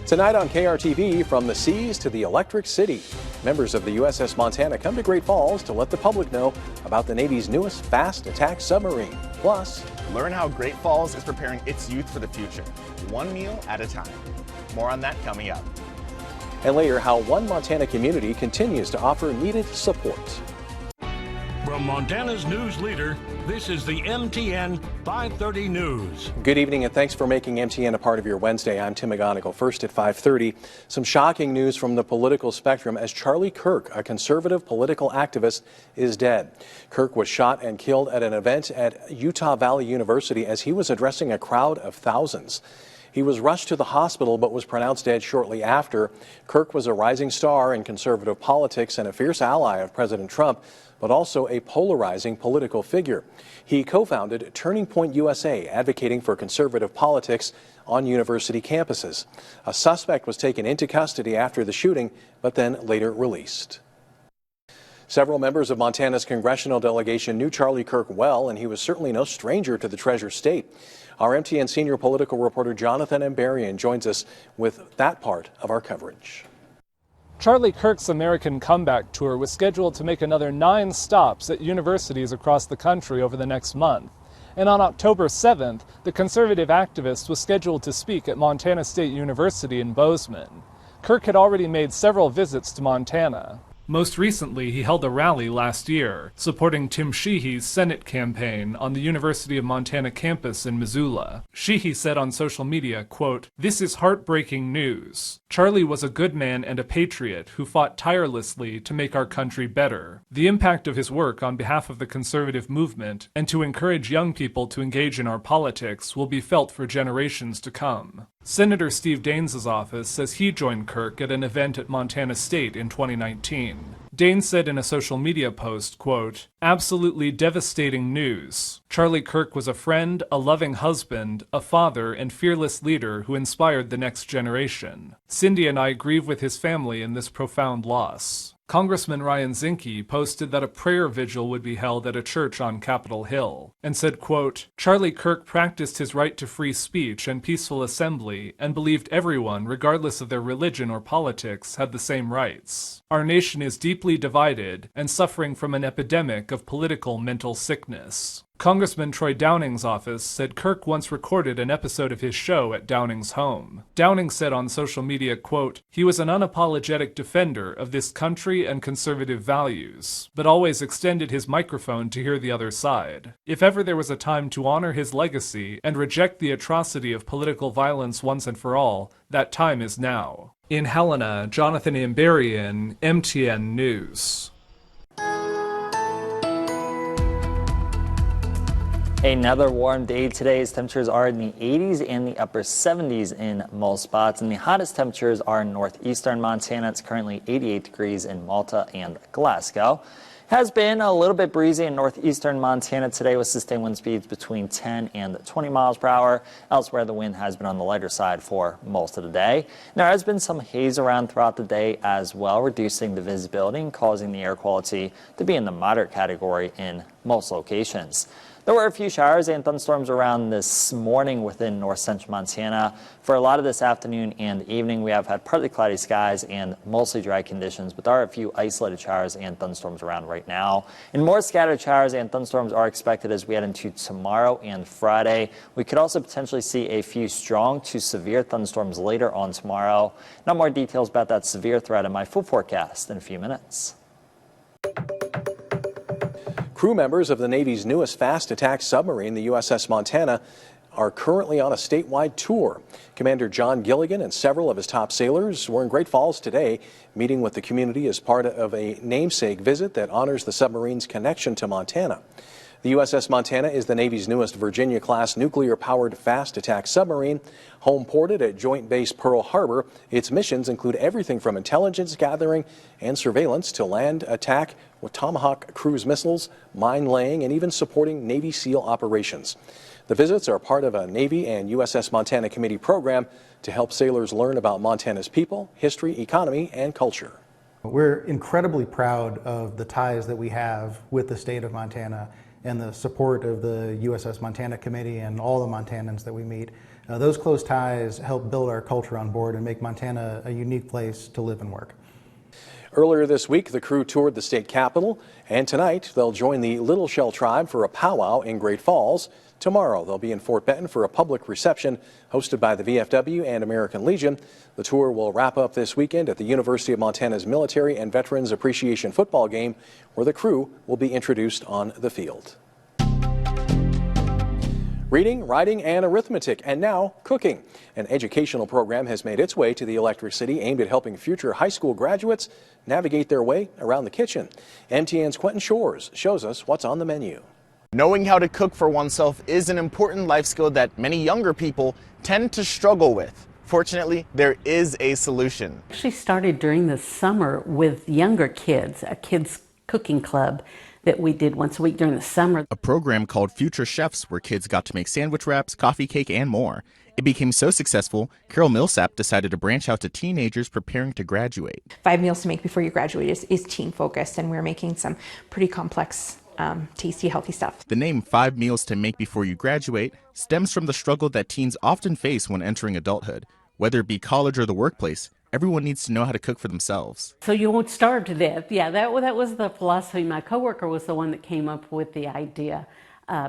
Tonight on KRTV, from the seas to the electric city, members of the USS Montana come to Great Falls to let the public know about the Navy's newest fast attack submarine. Plus, learn how Great Falls is preparing its youth for the future, one meal at a time. More on that coming up. And later, how one Montana community continues to offer needed support. From Montana's news leader, this is the MTN 530 News. Good evening and thanks for making MTN a part of your Wednesday. I'm Tim McGonigal. First at 5:30, some shocking news from the political spectrum as Charlie Kirk, a conservative political activist, is dead. Kirk was shot and killed at an event at Utah Valley University as he was addressing a crowd of thousands. He was rushed to the hospital but was pronounced dead shortly after. Kirk was a rising star in conservative politics and a fierce ally of President Trump, but also a polarizing political figure. He co-founded Turning Point USA, advocating for conservative politics on university campuses. A suspect was taken into custody after the shooting, but then later released. Several members of Montana's congressional delegation knew Charlie Kirk well, and he was certainly no stranger to the Treasure State. Our MTN senior political reporter Jonathan Ambarian joins us with that part of our coverage. Charlie Kirk's American Comeback Tour was scheduled to make another 9 stops at universities across the country over the next month. And on October 7th, the conservative activist was scheduled to speak at Montana State University in Bozeman. Kirk had already made several visits to Montana. Most recently, he held a rally last year, supporting Tim Sheehy's Senate campaign on the University of Montana campus in Missoula. Sheehy said on social media, quote, "This is heartbreaking news. Charlie was a good man and a patriot who fought tirelessly to make our country better. The impact of his work on behalf of the conservative movement and to encourage young people to engage in our politics will be felt for generations to come." Senator Steve Daines' office says he joined Kirk at an event at Montana State in 2019. Daines said in a social media post, quote, "Absolutely devastating news. Charlie Kirk was a friend, a loving husband, a father, and fearless leader who inspired the next generation. Cindy and I grieve with his family in this profound loss." Congressman Ryan Zinke posted that a prayer vigil would be held at a church on Capitol Hill and said, quote, "Charlie Kirk practiced his right to free speech and peaceful assembly and believed everyone, regardless of their religion or politics, had the same rights. Our nation is deeply divided and suffering from an epidemic of political mental sickness." Congressman Troy Downing's office said Kirk once recorded an episode of his show at Downing's home. Downing said on social media, quote, "He was an unapologetic defender of this country and conservative values, but always extended his microphone to hear the other side. If ever there was a time to honor his legacy and reject the atrocity of political violence once and for all, that time is now." In Helena, Jonathan Ambarian, MTN News. Another warm day today as temperatures are in the 80s and the upper 70s in most spots. And the hottest temperatures are in northeastern Montana. It's currently 88 degrees in Malta and Glasgow. Has been a little bit breezy in northeastern Montana today with sustained wind speeds between 10 and 20 miles per hour. Elsewhere, the wind has been on the lighter side for most of the day. There has been some haze around throughout the day as well, reducing the visibility and causing the air quality to be in the moderate category in most locations. There were a few showers and thunderstorms around this morning within north central Montana. For a lot of this afternoon and evening, we have had partly cloudy skies and mostly dry conditions, but there are a few isolated showers and thunderstorms around right now. And more scattered showers and thunderstorms are expected as we head into tomorrow and Friday. We could also potentially see a few strong to severe thunderstorms later on tomorrow. Now more details about that severe threat in my full forecast in a few minutes. Crew members of the Navy's newest fast attack submarine, the USS Montana, are currently on a statewide tour. Commander John Gilligan and several of his top sailors were in Great Falls today, meeting with the community as part of a namesake visit that honors the submarine's connection to Montana. The USS Montana is the Navy's newest Virginia-class nuclear-powered fast attack submarine. Home ported at Joint Base Pearl Harbor, its missions include everything from intelligence gathering and surveillance to land attack with Tomahawk cruise missiles, mine laying, and even supporting Navy SEAL operations. The visits are part of a Navy and USS Montana Committee program to help sailors learn about Montana's people, history, economy, and culture. We're incredibly proud of the ties that we have with the state of Montana and the support of the USS Montana Committee and all the Montanans that we meet. Those close ties help build our culture on board and make Montana a unique place to live and work. Earlier this week, the crew toured the state capitol, and tonight they'll join the Little Shell tribe for a powwow in Great Falls. Tomorrow, they'll be in Fort Benton for a public reception hosted by the VFW and American Legion. The tour will wrap up this weekend at the University of Montana's Military and Veterans Appreciation football game, where the crew will be introduced on the field. Reading, writing, and arithmetic, and now cooking. An educational program has made its way to the Electric City aimed at helping future high school graduates navigate their way around the kitchen. MTN's Quentin Shores shows us what's on the menu. Knowing how to cook for oneself is an important life skill that many younger people tend to struggle with. Fortunately, there is a solution. She started during the summer with younger kids, a kids cooking club that we did once a week during the summer. A program called Future Chefs, where kids got to make sandwich wraps, coffee cake, and more. It became so successful, Carol Millsap decided to branch out to teenagers preparing to graduate. 5 meals to make before you graduate is teen focused, and we're making some pretty complex, tasty, healthy stuff. The name 5 Meals to Make Before You Graduate stems from the struggle that teens often face when entering adulthood. Whether it be college or the workplace, everyone needs to know how to cook for themselves. So you won't starve to death. Yeah, that was the philosophy. My coworker was the one that came up with the idea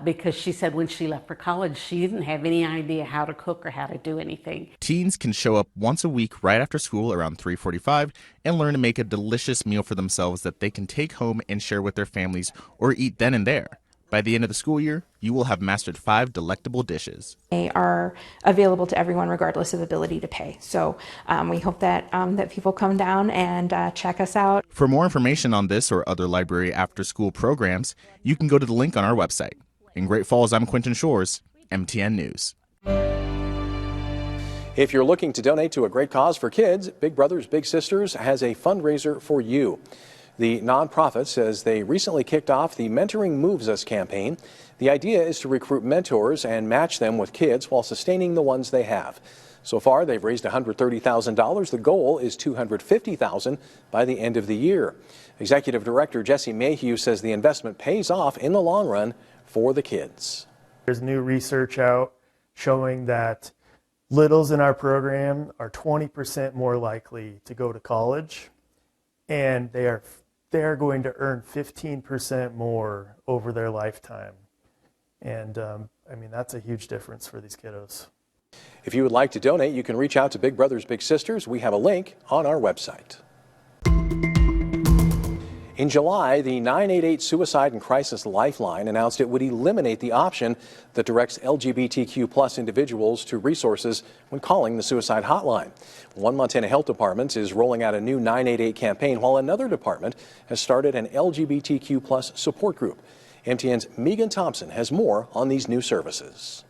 because she said when she left for college, she didn't have any idea how to cook or how to do anything. Teens can show up once a week right after school around 3:45 and learn to make a delicious meal for themselves that they can take home and share with their families or eat then and there. By the end of the school year, you will have mastered 5 delectable dishes. They are available to everyone regardless of ability to pay. So we hope that that people come down and check us out. For more information on this or other library after-school programs, you can go to the link on our website. In Great Falls, I'm Quentin Shores, MTN News. If you're looking to donate to a great cause for kids, Big Brothers Big Sisters has a fundraiser for you. The nonprofit says they recently kicked off the Mentoring Moves Us campaign. The idea is to recruit mentors and match them with kids while sustaining the ones they have. So far, they've raised $130,000. The goal is $250,000 by the end of the year. Executive Director Jesse Mayhew says the investment pays off in the long run for the kids. There's new research out showing that littles in our program are 20% more likely to go to college, and they are going to earn 15% more over their lifetime. And I mean, that's a huge difference for these kiddos. If you would like to donate, you can reach out to Big Brothers Big Sisters. We have a link on our website. In July, the 988 Suicide and Crisis Lifeline announced it would eliminate the option that directs LGBTQ+ individuals to resources when calling the suicide hotline. One Montana Health Department is rolling out a new 988 campaign, while another department has started an LGBTQ+ support group. MTN's Megan Thompson has more on these new services.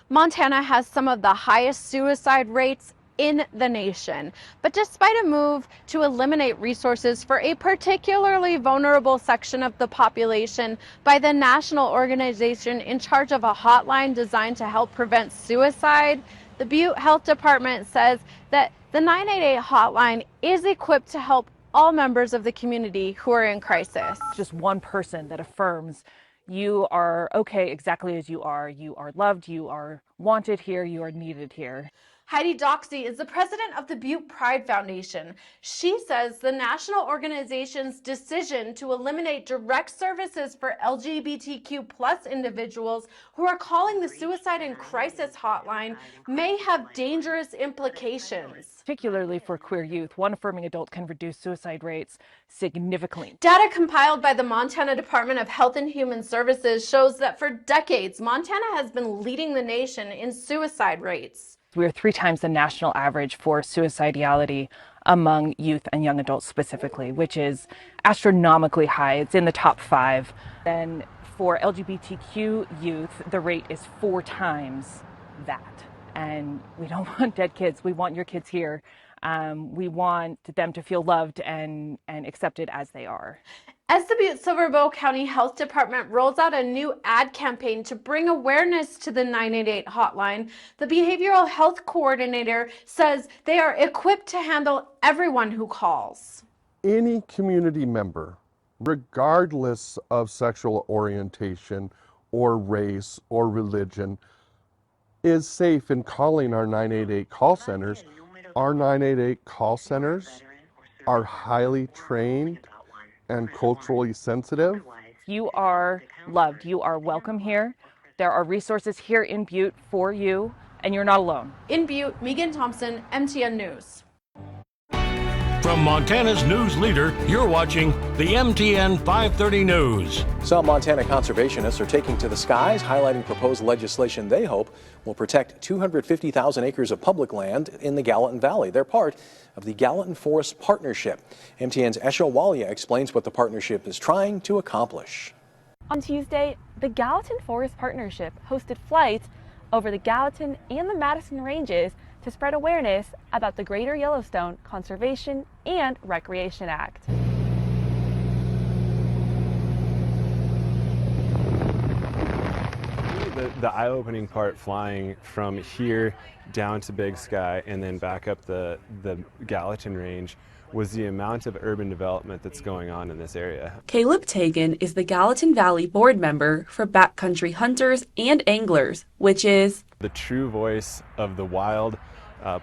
Montana has some of the highest suicide rates in the nation. But despite a move to eliminate resources for a particularly vulnerable section of the population by the national organization in charge of a hotline designed to help prevent suicide, the Butte Health Department says that the 988 hotline is equipped to help all members of the community who are in crisis. Just one person that affirms you are okay exactly as you are loved, you are wanted here, you are needed here. Heidi Doxey is the president of the Butte Pride Foundation. She says the national organization's decision to eliminate direct services for LGBTQ+ individuals who are calling the Suicide and Crisis Hotline may have dangerous implications. Particularly for queer youth, one affirming adult can reduce suicide rates significantly. Data compiled by the Montana Department of Health and Human Services shows that for decades, Montana has been leading the nation in suicide rates. We are 3 times the national average for suicidality among youth and young adults specifically, which is astronomically high. It's in the top 5. Then for LGBTQ youth, the rate is 4 times that. And we don't want dead kids. We want your kids here. We want them to feel loved and accepted as they are. As the Butte Silver Bow County Health Department rolls out a new ad campaign to bring awareness to the 988 hotline, the behavioral health coordinator says they are equipped to handle everyone who calls. Any community member, regardless of sexual orientation or race or religion, is safe in calling our 988 call centers. Our 988 call centers are highly trained and culturally sensitive. You are loved. You are welcome here. There are resources here in Butte for you, and you're not alone. In Butte, Megan Thompson, MTN News. From Montana's news leader, you're watching the MTN 530 News. Some Montana conservationists are taking to the skies, highlighting proposed legislation they hope will protect 250,000 acres of public land in the Gallatin Valley. They're part of the Gallatin Forest Partnership. MTN's Esha Walia explains what the partnership is trying to accomplish. On Tuesday, the Gallatin Forest Partnership hosted flights over the Gallatin and the Madison ranges to spread awareness about the Greater Yellowstone Conservation and Recreation Act. The eye-opening part, flying from here down to Big Sky and then back up the Gallatin Range, was the amount of urban development that's going on in this area. Caleb Tagan is the Gallatin Valley board member for Backcountry Hunters and Anglers, which is the true voice of the wild,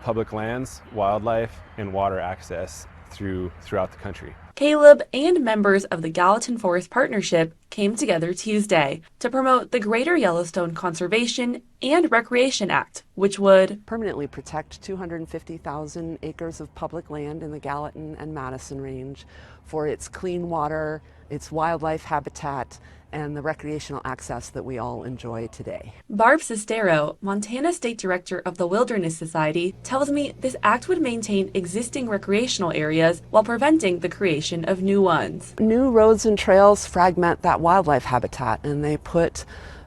public lands, wildlife, and water access throughout the country. Caleb and members of the Gallatin Forest Partnership came together Tuesday to promote the Greater Yellowstone Conservation and Recreation Act, which would permanently protect 250,000 acres of public land in the Gallatin and Madison Range for its clean water, its wildlife habitat, and the recreational access that we all enjoy today. Barb Sestero, Montana State Director of the Wilderness Society, tells me this act would maintain existing recreational areas while preventing the creation of new ones. New roads and trails fragment that wildlife habitat, and they put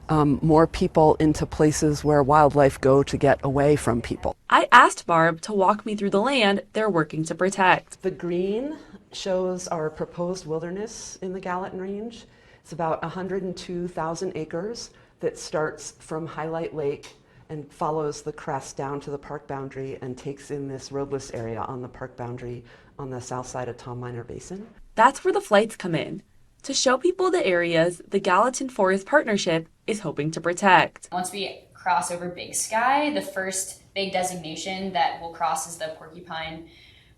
more people into places where wildlife go to get away from people. I asked Barb to walk me through the land they're working to protect. The green shows our proposed wilderness in the Gallatin Range. It's about 102,000 acres that starts from Highlight Lake and follows the crest down to the park boundary and takes in this roadless area on the park boundary on the south side of Tom Minor Basin. That's where the flights come in, to show people the areas the Gallatin Forest Partnership is hoping to protect. Once we cross over Big Sky, the first big designation that we'll cross is the Porcupine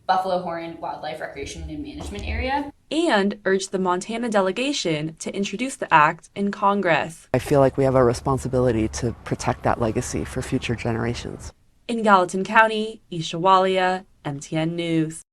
Buffalo Horn Wildlife Recreation and Management Area. And urged the Montana delegation to introduce the act in Congress. I feel like we have a responsibility to protect that legacy for future generations. In Gallatin County, Esha Walia, MTN News.